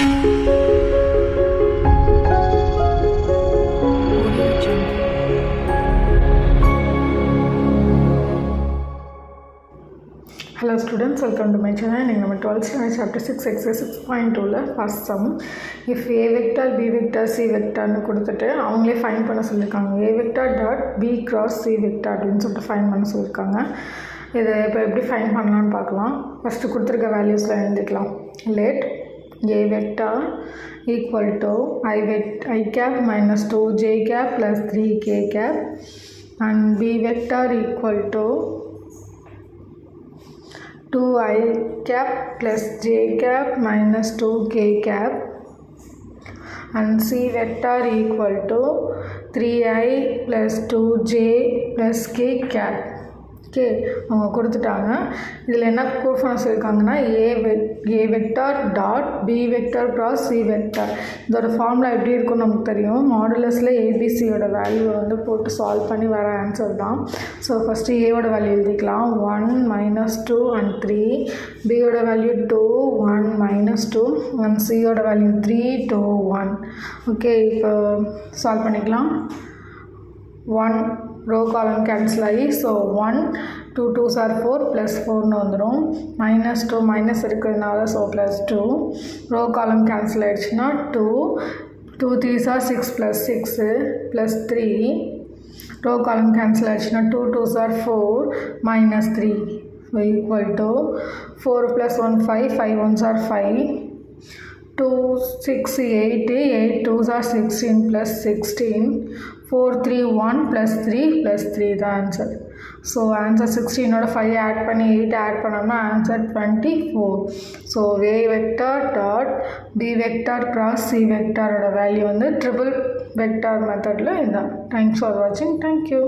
Hello students, welcome to my channel. We have 12th standard chapter 6 exercise 6.2 first sum. If A vector, B vector, C vector nu கொடுத்துட்டு அவங்களே find பண்ண சொல்லிருக்காங்க. A vector dot B cross C vector அப்படினு சொல்லிட்டு find பண்ண சொல்லிருக்காங்க. இதை இப்போ எப்படி ஃபைண்ட் பண்ணலாம்னு பார்க்கலாம். ஃபர்ஸ்ட் கொடுத்திருக்க வேல்யூஸ்ல எழுதிக்கலாம். Let A vector equal to I cap minus 2j cap plus 3k cap and B vector equal to 2i cap plus j cap minus 2k cap and C vector equal to 3i plus 2j plus k cap. Okay, அவங்க கொடுத்துட்டாங்க. இதில் என்ன proof பண்ண சொல்லியிருக்காங்கன்னா A vector dot B vector cross C vector. இதோட formula எப்படி இருக்கும்னு நமக்கு தெரியும். மாடுலஸில் ABCயோட வேல்யூவை வந்து போட்டு சால்வ் பண்ணி வர ஆன்சர் தான். ஸோ ஃபஸ்ட்டு ஏவோட வேல்யூ எழுதிக்கலாம். 1 minus 2 and 3. Bயோட வேல்யூ 2 1 minus 2 and Cயோட வேல்யூ 3 2 1. ஓகே, இப்போ சால்வ் பண்ணிக்கலாம். 1 row column cancel ஆகி ஸோ 1 2 2s are 4 plus 4னு வந்துடும். minus 2 minus இருக்கிறதுனால so plus 2 row column cancel ஆகிடுச்சுன்னா 2 2 3s are 6 plus 6 plus 3 row column cancel ஆகிடுச்சுன்னா 2 2s are 4 minus 3 so equal to 4 plus 1 5 5 1s are 5 2 6 8 8 2s are 16 plus 16 4 3 1 plus 3 the answer. So answer 16 oda 5 add பண்ணி 8 add பண்ணோம்னா answer 24. So A vector dot B vector cross C vector ஓட value வந்து triple vector மெத்தடில் இதுதான். Thanks for watching. Thank you.